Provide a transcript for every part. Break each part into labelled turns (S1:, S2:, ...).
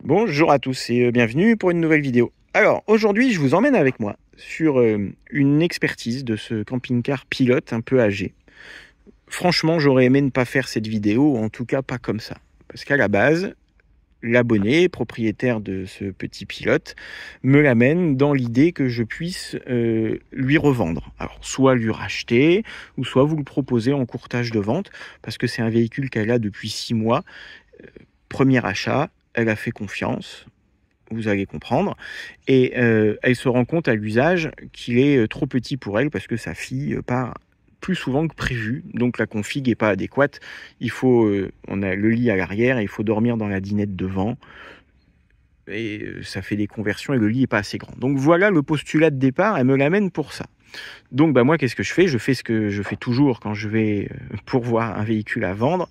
S1: Bonjour à tous et bienvenue pour une nouvelle vidéo. Alors aujourd'hui je vous emmène avec moi sur une expertise de ce camping-car pilote un peu âgé. Franchement j'aurais aimé ne pas faire cette vidéo, en tout cas pas comme ça. Parce qu'à la base, l'abonné, propriétaire de ce petit pilote, me l'amène dans l'idée que je puisse lui revendre. Alors soit lui racheter, ou soit vous le proposer en courtage de vente, parce que c'est un véhicule qu'elle a depuis 6 mois. Premier achat, elle a fait confiance, vous allez comprendre, et elle se rend compte à l'usage qu'il est trop petit pour elle parce que sa fille part plus souvent que prévu, donc la config n'est pas adéquate. Il faut, on a le lit à l'arrière, et il faut dormir dans la dinette devant, et ça fait des conversions et le lit n'est pas assez grand. Donc voilà le postulat de départ, elle me l'amène pour ça. Donc bah moi qu'est-ce que je fais? Je fais ce que je fais toujours quand je vais pourvoir un véhicule à vendre.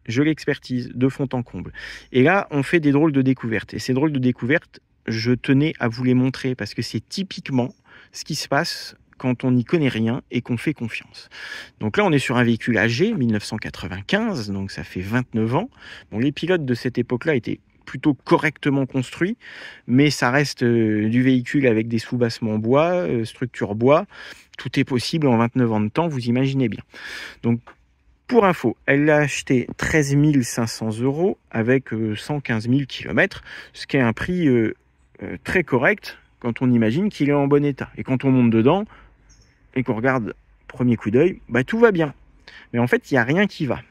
S1: Je l'expertise de fond en comble. Et là, on fait des drôles de découvertes. Et ces drôles de découvertes, je tenais à vous les montrer parce que c'est typiquement ce qui se passe quand on n'y connaît rien et qu'on fait confiance. Donc là, on est sur un véhicule âgé, 1995, donc ça fait 29 ans. Bon, les pilotes de cette époque-là étaient plutôt correctement construits, mais ça reste du véhicule avec des sous-bassements bois, structure bois. Tout est possible en 29 ans de temps, vous imaginez bien. Donc, pour info, elle l'a acheté 13 500 € avec 115 000 km, ce qui est un prix très correct quand on imagine qu'il est en bon état. Et quand on monte dedans et qu'on regarde premier coup d'œil, bah, tout va bien. Mais en fait, il n'y a rien qui va.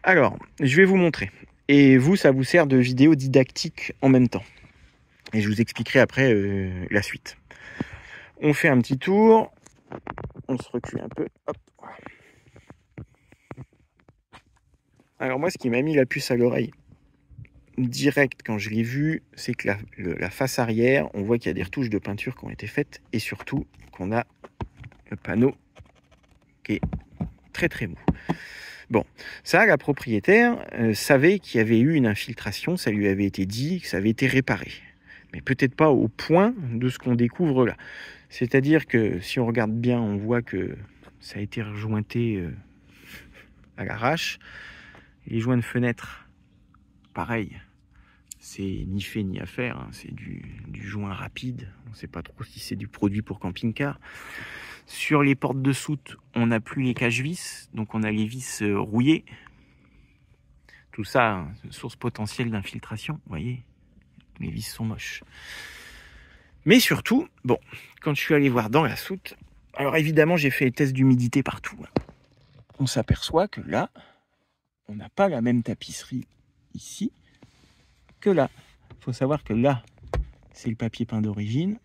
S1: Alors, je vais vous montrer. Et vous, ça vous sert de vidéo didactique en même temps. Et je vous expliquerai après la suite. On fait un petit tour. On se recule un peu. Hop. Alors moi, ce qui m'a mis la puce à l'oreille direct quand je l'ai vu, c'est que la face arrière, on voit qu'il y a des retouches de peinture qui ont été faites et surtout qu'on a le panneau qui est très très mou. Bon, ça, la propriétaire savait qu'il y avait eu une infiltration, ça lui avait été dit, que ça avait été réparé. Mais peut-être pas au point de ce qu'on découvre là. C'est-à-dire que si on regarde bien, on voit que ça a été rejointé à l'arrache. Les joints de fenêtre, pareil. C'est ni fait ni à faire, hein. C'est du joint rapide. On ne sait pas trop si c'est du produit pour camping-car. Sur les portes de soute, on n'a plus les cache-vis, donc on a les vis rouillées. Tout ça, hein, source potentielle d'infiltration. Vous voyez, les vis sont moches. Mais surtout, bon, quand je suis allé voir dans la soute, alors évidemment, j'ai fait les tests d'humidité partout. On s'aperçoit que là, on n'a pas la même tapisserie ici que là. Il faut savoir que là, c'est le papier peint d'origine.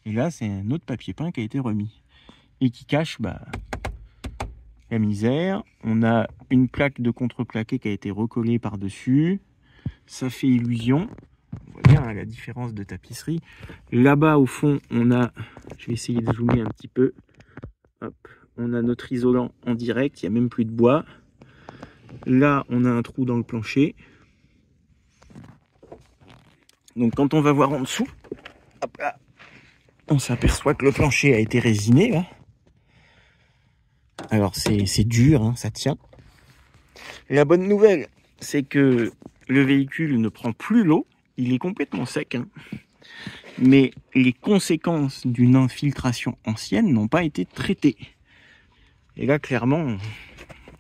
S1: Et là, c'est un autre papier peint qui a été remis. Et qui cache la misère. On a une plaque de contreplaqué qui a été recollée par-dessus. Ça fait illusion. On voit bien la différence de tapisserie. Là-bas, au fond, on a... Je vais essayer de zoomer un petit peu. Hop. On a notre isolant en direct. Il n'y a même plus de bois. Là, on a un trou dans le plancher. Donc, quand on va voir en dessous, hop là, on s'aperçoit que le plancher a été résiné, là. Alors, c'est dur, hein, ça tient. La bonne nouvelle, c'est que le véhicule ne prend plus l'eau. Il est complètement sec, hein. Mais les conséquences d'une infiltration ancienne n'ont pas été traitées. Et là, clairement,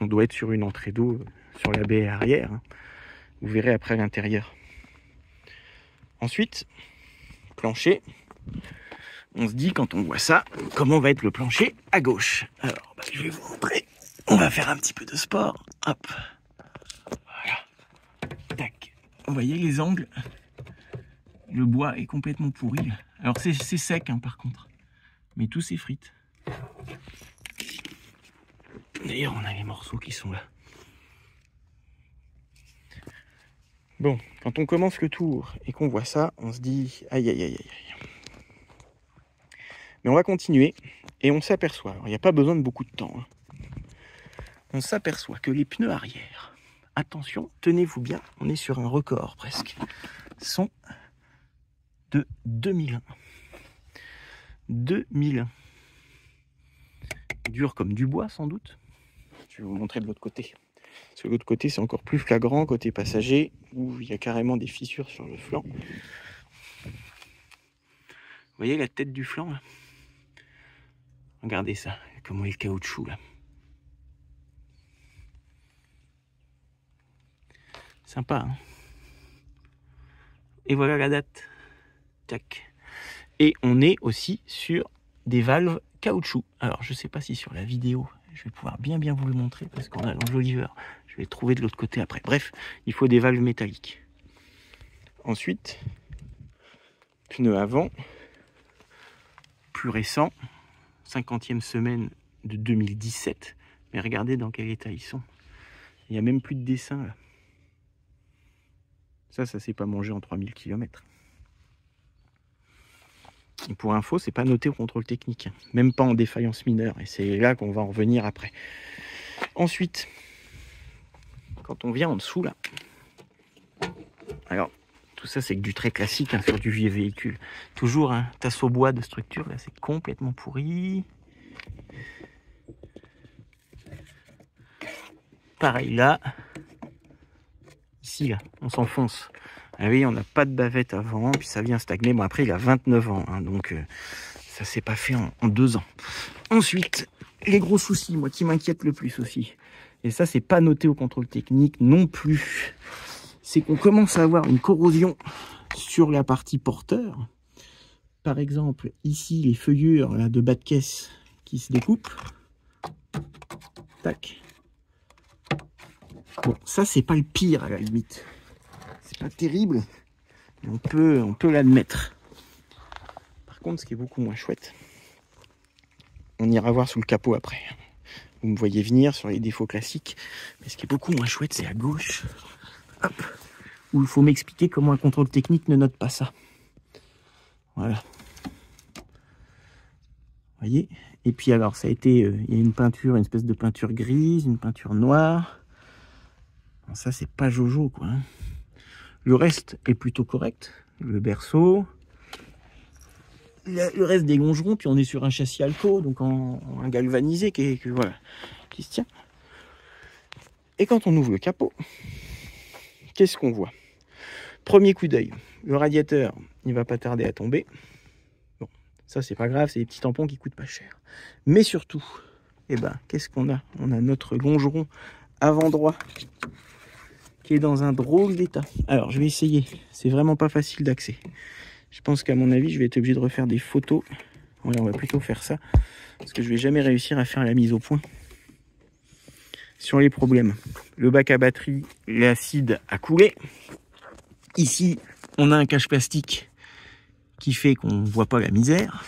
S1: on doit être sur une entrée d'eau sur la baie arrière, hein. Vous verrez après l'intérieur. Ensuite, plancher. On se dit, quand on voit ça, comment va être le plancher à gauche? Alors, je vais vous montrer. On va faire un petit peu de sport. Hop. Voilà. Tac. Vous voyez les angles? Le bois est complètement pourri. Alors, c'est sec, hein, par contre. Mais tout s'effrite. D'ailleurs, on a les morceaux qui sont là. Bon, quand on commence le tour et qu'on voit ça, on se dit aïe aïe aïe aïe. Mais on va continuer et on s'aperçoit, alors il n'y a pas besoin de beaucoup de temps, hein. On s'aperçoit que les pneus arrière, attention, tenez-vous bien, on est sur un record presque, sont de 2001. 2001. Dur comme du bois sans doute. Je vais vous montrer de l'autre côté. De l'autre côté, c'est encore plus flagrant, côté passager, où il y a carrément des fissures sur le flanc. Vous voyez la tête du flanc là? Regardez ça, comment est le caoutchouc là. Sympa, hein? Et voilà la date. Tac. Et on est aussi sur des valves caoutchouc. Alors, je ne sais pas si sur la vidéo, je vais pouvoir bien vous le montrer parce qu'on a l'enjoliveur. Je vais le trouver de l'autre côté après. Bref, il faut des valves métalliques. Ensuite, pneus avant, plus récent, 50e semaine de 2017. Mais regardez dans quel état ils sont. Il n'y a même plus de dessin là. Ça s'est pas mangé en 3000 km. Et pour info, c'est pas noté au contrôle technique, même pas en défaillance mineure, et c'est là qu'on va en revenir après. Ensuite, quand on vient en dessous là, alors tout ça c'est que du très classique hein, sur du vieux véhicule. Toujours un tasseau bois de structure, là c'est complètement pourri. Pareil là, ici là, on s'enfonce. Ah oui, on n'a pas de bavette avant, puis ça vient stagner. Bon, après, il a 29 ans, hein, donc ça s'est pas fait en 2 ans. Ensuite, les gros soucis, moi, qui m'inquiètent le plus aussi, et ça, c'est pas noté au contrôle technique non plus, c'est qu'on commence à avoir une corrosion sur la partie porteur. Par exemple, ici, les feuillures là, de bas de caisse qui se découpent. Tac. Bon, ça, c'est pas le pire, à la limite. C'est pas terrible, mais on peut l'admettre. Par contre, ce qui est beaucoup moins chouette, on ira voir sous le capot après. Vous me voyez venir sur les défauts classiques, mais ce qui est beaucoup moins chouette, c'est à gauche, hop, où il faut m'expliquer comment un contrôle technique ne note pas ça. Voilà. Vous voyez? Et puis alors, ça a été, il y a une peinture, une espèce de peinture grise, une peinture noire. Alors ça, c'est pas Jojo, quoi. Hein. Le reste est plutôt correct. Le berceau, le reste des longerons, puis on est sur un châssis Alco, donc en galvanisé voilà, qui se tient. Et quand on ouvre le capot, qu'est-ce qu'on voit? Premier coup d'œil, le radiateur, il va pas tarder à tomber. Bon, ça c'est pas grave, c'est des petits tampons qui coûtent pas cher. Mais surtout, eh ben, qu'est-ce qu'on a? On a notre longeron avant droit qui est dans un drôle d'état. Alors, je vais essayer. C'est vraiment pas facile d'accès. Je pense qu'à mon avis, je vais être obligé de refaire des photos. Ouais, on va plutôt faire ça. Parce que je vais jamais réussir à faire la mise au point. Sur les problèmes. Le bac à batterie, l'acide a coulé. Ici, on a un cache plastique qui fait qu'on ne voit pas la misère.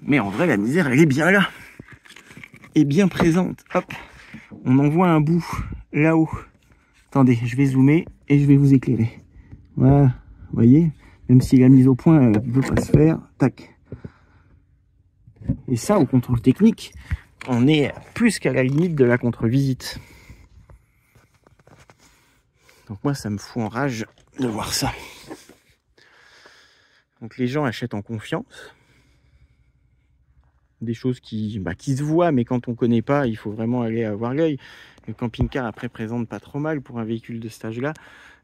S1: Mais en vrai, la misère, elle est bien là. Et bien présente. Hop. On en voit un bout là-haut. Attendez, je vais zoomer et je vais vous éclairer. Voilà, vous voyez, même si la mise au point ne veut pas se faire, tac. Et ça, au contrôle technique, on est plus qu'à la limite de la contre-visite. Donc moi, ça me fout en rage de voir ça. Donc les gens achètent en confiance. Des choses qui se voient, mais quand on connaît pas, il faut vraiment aller avoir l'œil. Le camping-car après présente pas trop mal pour un véhicule de cet âge-là.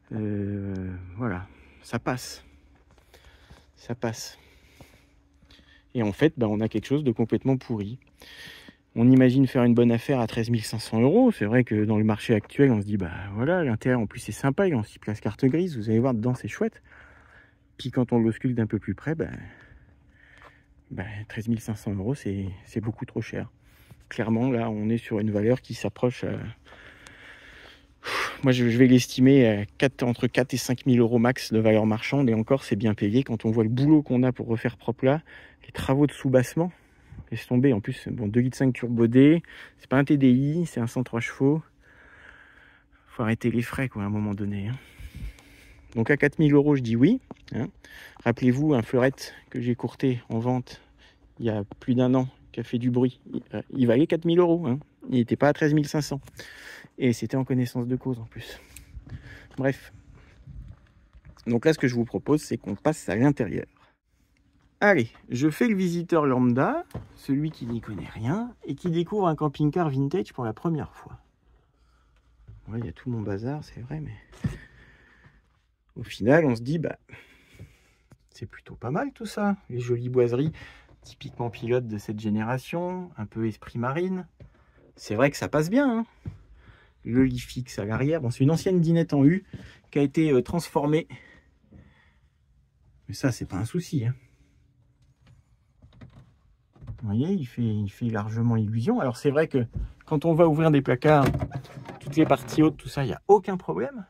S1: Voilà, ça passe. Ça passe. Et en fait, on a quelque chose de complètement pourri. On imagine faire une bonne affaire à 13 500 €. C'est vrai que dans le marché actuel, on se dit, voilà, l'intérieur en plus c'est sympa, il est en 6 places carte grise, vous allez voir, dedans c'est chouette. Puis quand on l'ausculte d'un peu plus près, 13 500 €, c'est beaucoup trop cher. Clairement, là, on est sur une valeur qui s'approche... Moi, je vais l'estimer entre 4 et 5 000 € max de valeur marchande. Et encore, c'est bien payé quand on voit le boulot qu'on a pour refaire propre là. Les travaux de soubassement, laisse tomber. En plus, bon, 2,5 litres turbo D. C'est pas un TDI, c'est un 103 chevaux. Faut arrêter les frais, quoi, à un moment donné. Hein. Donc à 4 000 €, je dis oui. Hein. Rappelez-vous, un Fleurette que j'ai courté en vente il y a plus d'1 an, qui a fait du bruit. Il valait 4 000 €. Hein. Il n'était pas à 13 500. Et c'était en connaissance de cause en plus. Bref. Donc là, ce que je vous propose, c'est qu'on passe à l'intérieur. Allez, je fais le visiteur lambda, celui qui n'y connaît rien, et qui découvre un camping-car vintage pour la première fois. Ouais, il y a tout mon bazar, c'est vrai, mais au final, on se dit, bah, c'est plutôt pas mal tout ça. Les jolies boiseries, typiquement pilote de cette génération, un peu esprit marine. C'est vrai que ça passe bien, hein. Le lit fixe à l'arrière. Bon, c'est une ancienne dinette en U qui a été transformée. Mais ça, c'est pas un souci, hein. Vous voyez, il fait largement illusion. Alors c'est vrai que quand on va ouvrir des placards, toutes les parties hautes, tout ça, il n'y a aucun problème.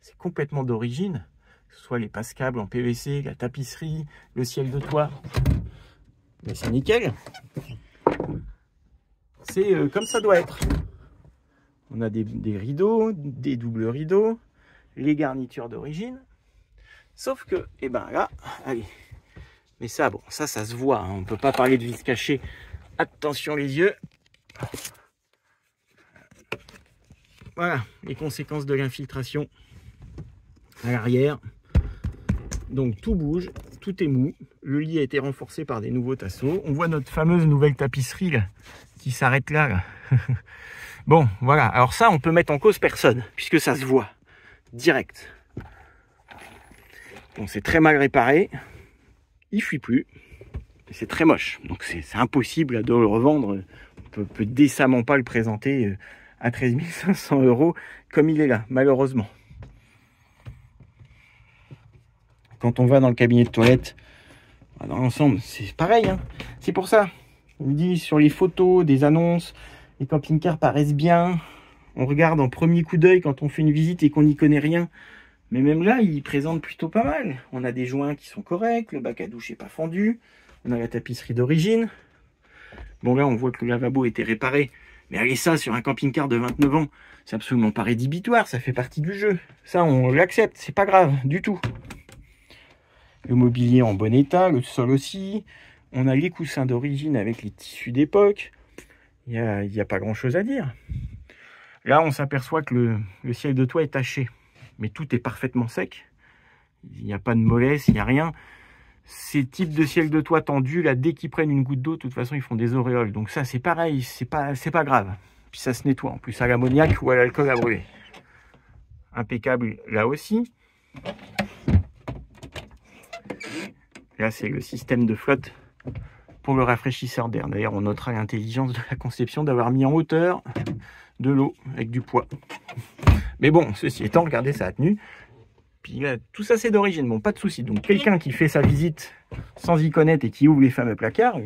S1: C'est complètement d'origine. Que ce soit les passes-câbles en PVC, la tapisserie, le ciel de toit. Mais c'est nickel. C'est comme ça doit être. On a des rideaux, des doubles rideaux, les garnitures d'origine. Sauf que, eh ben là, allez. Mais ça, bon, ça se voit, hein. On ne peut pas parler de vis cachée. Attention les yeux. Voilà, les conséquences de l'infiltration à l'arrière. Donc tout bouge, tout est mou. Le lit a été renforcé par des nouveaux tasseaux. On voit notre fameuse nouvelle tapisserie là, qui s'arrête là. Bon, voilà. Alors ça, on peut mettre en cause personne, puisque ça se voit. Direct. Bon, c'est très mal réparé. Il fuit plus. C'est très moche. Donc c'est impossible de le revendre. On peut décemment pas le présenter à 13 500 € comme il est là, malheureusement. Quand on va dans le cabinet de toilette, dans l'ensemble, c'est pareil, hein. C'est pour ça. On dit sur les photos, des annonces, les camping-cars paraissent bien. On regarde en premier coup d'œil quand on fait une visite et qu'on n'y connaît rien. Mais même là, ils présentent plutôt pas mal. On a des joints qui sont corrects, le bac à douche n'est pas fendu, on a la tapisserie d'origine. Bon là, on voit que le lavabo était réparé. Mais allez, ça, sur un camping-car de 29 ans, c'est absolument pas rédhibitoire, ça fait partie du jeu. Ça, on l'accepte, c'est pas grave, du tout. Le mobilier en bon état, le sol aussi. On a les coussins d'origine avec les tissus d'époque. Il n'y a pas grand-chose à dire. Là, on s'aperçoit que le ciel de toit est taché. Mais tout est parfaitement sec. Il n'y a pas de mollesse, il n'y a rien. Ces types de ciel de toit tendus, là, dès qu'ils prennent une goutte d'eau, de toute façon, ils font des auréoles. Donc ça, c'est pareil, c'est pas grave. Puis ça se nettoie, en plus, à l'ammoniac ou à l'alcool à brûler. Impeccable, là aussi. Là, c'est le système de flotte pour le rafraîchisseur d'air. D'ailleurs, on notera l'intelligence de la conception d'avoir mis en hauteur de l'eau avec du poids. Mais bon, ceci étant, regardez, ça a tenu. Puis là, tout ça, c'est d'origine. Bon, pas de souci. Donc, quelqu'un qui fait sa visite sans y connaître et qui ouvre les fameux placards,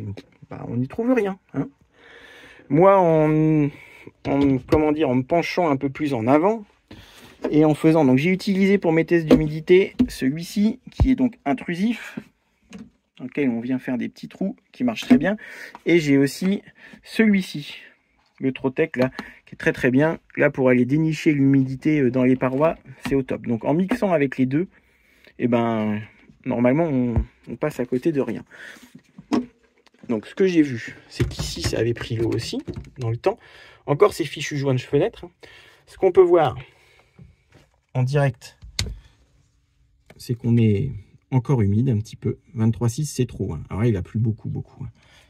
S1: bah, on n'y trouve rien, hein. Moi, en me penchant un peu plus en avant et en faisant... Donc, j'ai utilisé pour mes tests d'humidité celui-ci, qui est donc intrusif, dans lequel on vient faire des petits trous, qui marche très bien. Et j'ai aussi celui-ci, le Trotec, là, qui est très très bien. Là, pour aller dénicher l'humidité dans les parois, c'est au top. Donc en mixant avec les deux, eh ben, normalement, on passe à côté de rien. Donc ce que j'ai vu, c'est qu'ici, ça avait pris l'eau aussi, dans le temps. Encore ces fichus joints de fenêtre. Ce qu'on peut voir en direct, c'est qu'on est encore humide un petit peu. 23,6, c'est trop, hein. Alors là, il a plu beaucoup.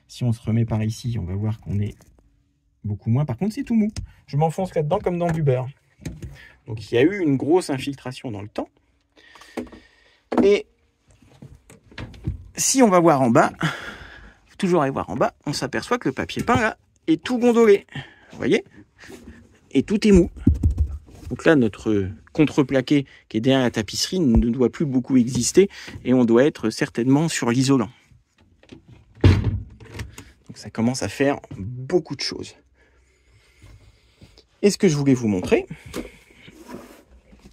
S1: Si on se remet par ici, on va voir qu'on est beaucoup moins. Par contre, c'est tout mou. Je m'enfonce là-dedans comme dans du beurre. Donc, il y a eu une grosse infiltration dans le temps. Et si on va voir en bas, toujours aller voir en bas, on s'aperçoit que le papier peint, là, est tout gondolé. Vous voyez? Et tout est mou. Donc là, notre contreplaqué qui est derrière la tapisserie ne doit plus beaucoup exister et on doit être certainement sur l'isolant. Donc ça commence à faire beaucoup de choses. Et ce que je voulais vous montrer,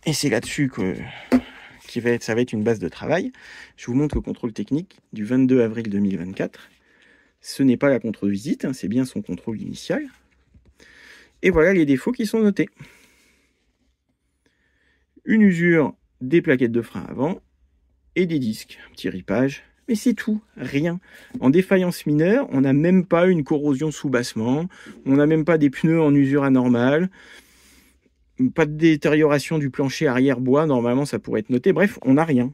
S1: et c'est là-dessus que ça va être une base de travail, je vous montre le contrôle technique du 22 avril 2024. Ce n'est pas la contre-visite, hein, c'est bien son contrôle initial. Et voilà les défauts qui sont notés. Une usure des plaquettes de frein avant et des disques, un petit ripage, mais c'est tout, rien. En défaillance mineure, on n'a même pas une corrosion sous bassement, on n'a même pas des pneus en usure anormale, pas de détérioration du plancher arrière bois, normalement ça pourrait être noté, bref, on n'a rien.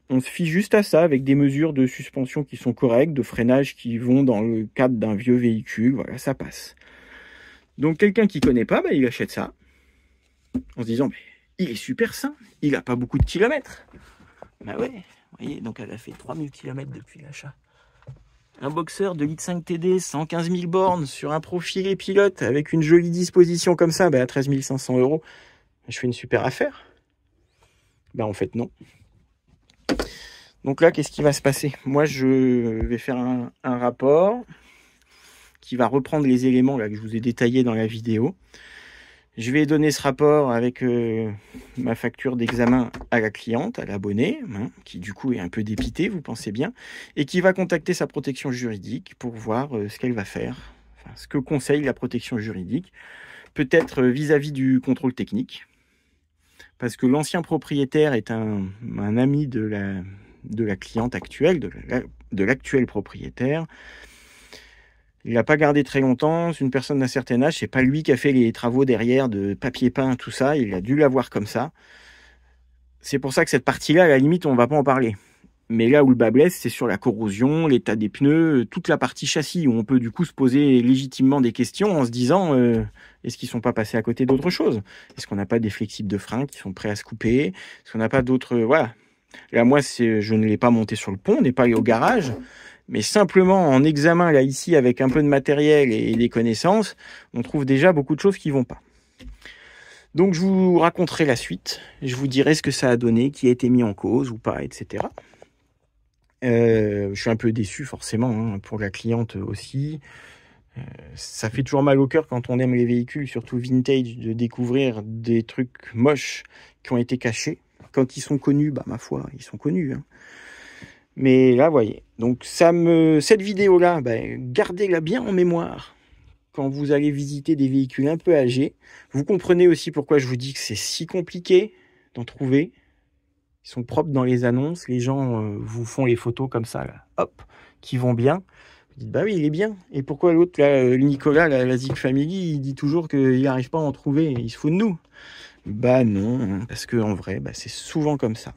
S1: On se fie juste à ça avec des mesures de suspension qui sont correctes, de freinage qui vont dans le cadre d'un vieux véhicule, voilà, ça passe. Donc quelqu'un qui ne connaît pas, bah, il achète ça. en se disant, mais il est super sain, il n'a pas beaucoup de kilomètres. Bah ouais, vous voyez, donc elle a fait 3000 km depuis l'achat. Un boxeur de 1.5 TD, 115 000 bornes sur un profilé pilote avec une jolie disposition comme ça, bah à 13 500 €, je fais une super affaire. Bah en fait non. Donc là, qu'est-ce qui va se passer? Moi, je vais faire un rapport qui va reprendre les éléments là, que je vous ai détaillés dans la vidéo. Je vais donner ce rapport avec ma facture d'examen à la cliente, à l'abonné, hein, qui du coup est un peu dépité, vous pensez bien, et qui va contacter sa protection juridique pour voir ce qu'elle va faire, enfin, ce que conseille la protection juridique, peut-être vis-à-vis du contrôle technique, parce que l'ancien propriétaire est un ami de la cliente actuelle, de l'actuel propriétaire. Il l'a pas gardé très longtemps, c'est une personne d'un certain âge, c'est pas lui qui a fait les travaux derrière de papier peint, tout ça, il a dû l'avoir comme ça. C'est pour ça que cette partie-là, à la limite, on va pas en parler. Mais là où le bas blesse, c'est sur la corrosion, l'état des pneus, toute la partie châssis, où on peut du coup se poser légitimement des questions en se disant est-ce qu'ils sont pas passés à côté d'autre chose? Est-ce qu'on n'a pas des flexibles de frein qui sont prêts à se couper? Est-ce qu'on n'a pas d'autres... Voilà. Là, moi, je ne l'ai pas monté sur le pont, on n'est pas allé au garage. Mais simplement en examen, là, ici, avec un peu de matériel et des connaissances, on trouve déjà beaucoup de choses qui vont pas. Donc, je vous raconterai la suite. Je vous dirai ce que ça a donné, qui a été mis en cause ou pas, etc. Je suis un peu déçu, forcément, hein, pour la cliente aussi. Ça fait toujours mal au cœur quand on aime les véhicules, surtout vintage, de découvrir des trucs moches qui ont été cachés. Quand ils sont connus, bah, ma foi, ils sont connus, hein. Mais là, vous voyez. Donc, cette vidéo-là, gardez-la bien en mémoire quand vous allez visiter des véhicules un peu âgés. Vous comprenez aussi pourquoi je vous dis que c'est si compliqué d'en trouver. Ils sont propres dans les annonces. Les gens vous font les photos comme ça, là, hop, qui vont bien. Vous dites, bah oui, il est bien. Et pourquoi l'autre, là, Nicolas, la Zig Family, il dit toujours qu'il n'arrive pas à en trouver. Il se fout de nous. Bah non, parce qu'en vrai, c'est souvent comme ça.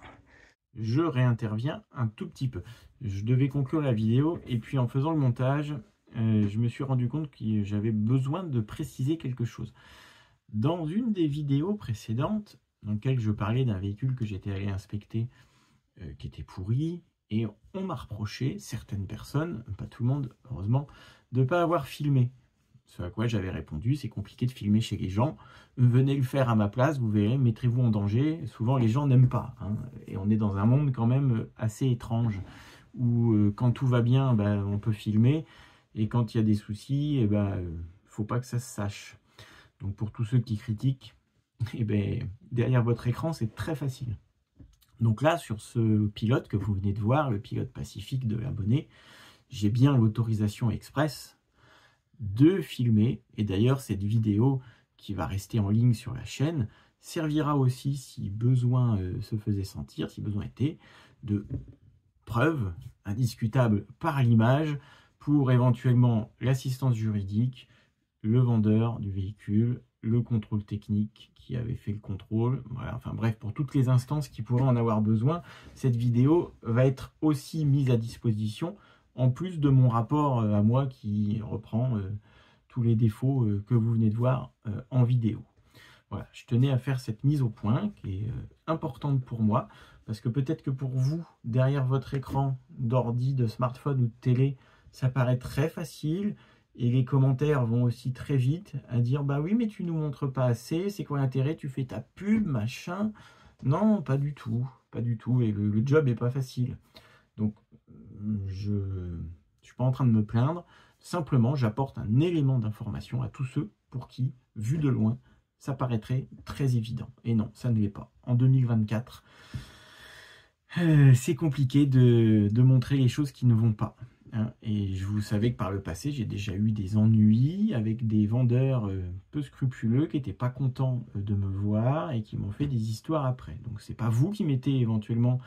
S1: Je réinterviens un tout petit peu. Je devais conclure la vidéo et puis en faisant le montage, je me suis rendu compte que j'avais besoin de préciser quelque chose. Dans une des vidéos précédentes, dans laquelle je parlais d'un véhicule que j'étais allé inspecter, qui était pourri, et on m'a reproché, certaines personnes, pas tout le monde heureusement, de ne pas avoir filmé. Ce à quoi j'avais répondu, c'est compliqué de filmer chez les gens, venez le faire à ma place, vous verrez, mettrez-vous en danger. Souvent les gens n'aiment pas, hein. Et on est dans un monde quand même assez étrange, où quand tout va bien, on peut filmer, et quand il y a des soucis, faut pas que ça se sache. Donc pour tous ceux qui critiquent, derrière votre écran, c'est très facile. Donc là, sur ce pilote que vous venez de voir, le pilote Pacifique de l'abonné, j'ai bien l'autorisation express de filmer, et d'ailleurs cette vidéo qui va rester en ligne sur la chaîne servira aussi, si besoin se faisait sentir, si besoin était, de preuve indiscutable par l'image pour éventuellement l'assistance juridique, le vendeur du véhicule, le contrôle technique qui avait fait le contrôle, voilà, enfin bref, pour toutes les instances qui pourraient en avoir besoin, cette vidéo va être aussi mise à disposition, en plus de mon rapport à moi qui reprend tous les défauts que vous venez de voir en vidéo. Voilà, je tenais à faire cette mise au point qui est importante pour moi, parce que peut-être que pour vous, derrière votre écran d'ordi, de smartphone ou de télé, ça paraît très facile, et les commentaires vont aussi très vite à dire « Bah oui, mais tu nous montres pas assez, c'est quoi l'intérêt, tu fais ta pub, machin ». Non, pas du tout, pas du tout, et le job est pas facile. Donc, je ne suis pas en train de me plaindre, simplement j'apporte un élément d'information à tous ceux pour qui, vu de loin, ça paraîtrait très évident. Et non, ça ne l'est pas. En 2024, c'est compliqué de montrer les choses qui ne vont pas, hein. Et vous savez que par le passé, j'ai déjà eu des ennuis avec des vendeurs peu scrupuleux qui n'étaient pas contents de me voir et qui m'ont fait des histoires après. Donc c'est pas vous qui mettez éventuellement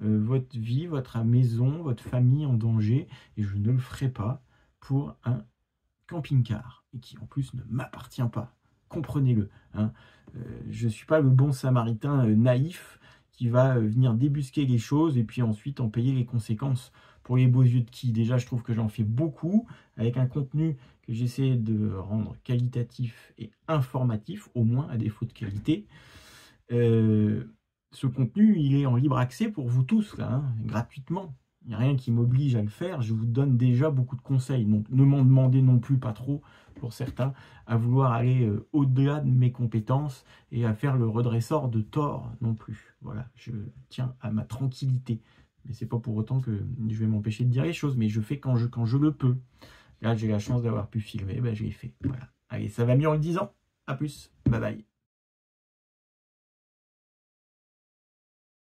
S1: votre vie, votre maison, votre famille en danger, et je ne le ferai pas pour un camping-car, et qui en plus ne m'appartient pas. Comprenez-le, hein. Je ne suis pas le bon samaritain naïf qui va venir débusquer les choses et puis ensuite en payer les conséquences. Pour les beaux yeux de qui? Déjà, je trouve que j'en fais beaucoup, avec un contenu que j'essaie de rendre qualitatif et informatif, au moins à défaut de qualité. Ce contenu, il est en libre accès pour vous tous, là, hein, gratuitement. Il n'y a rien qui m'oblige à le faire. Je vous donne déjà beaucoup de conseils. Donc, ne m'en demandez non plus pas trop, pour certains, à vouloir aller au-delà de mes compétences et à faire le redresseur de tort non plus. Voilà, je tiens à ma tranquillité. Mais c'est pas pour autant que je vais m'empêcher de dire les choses, mais je fais quand je le peux. Là, j'ai la chance d'avoir pu filmer, ben, je l'ai fait. Voilà. Allez, ça va mieux en le disant. À plus. Bye bye.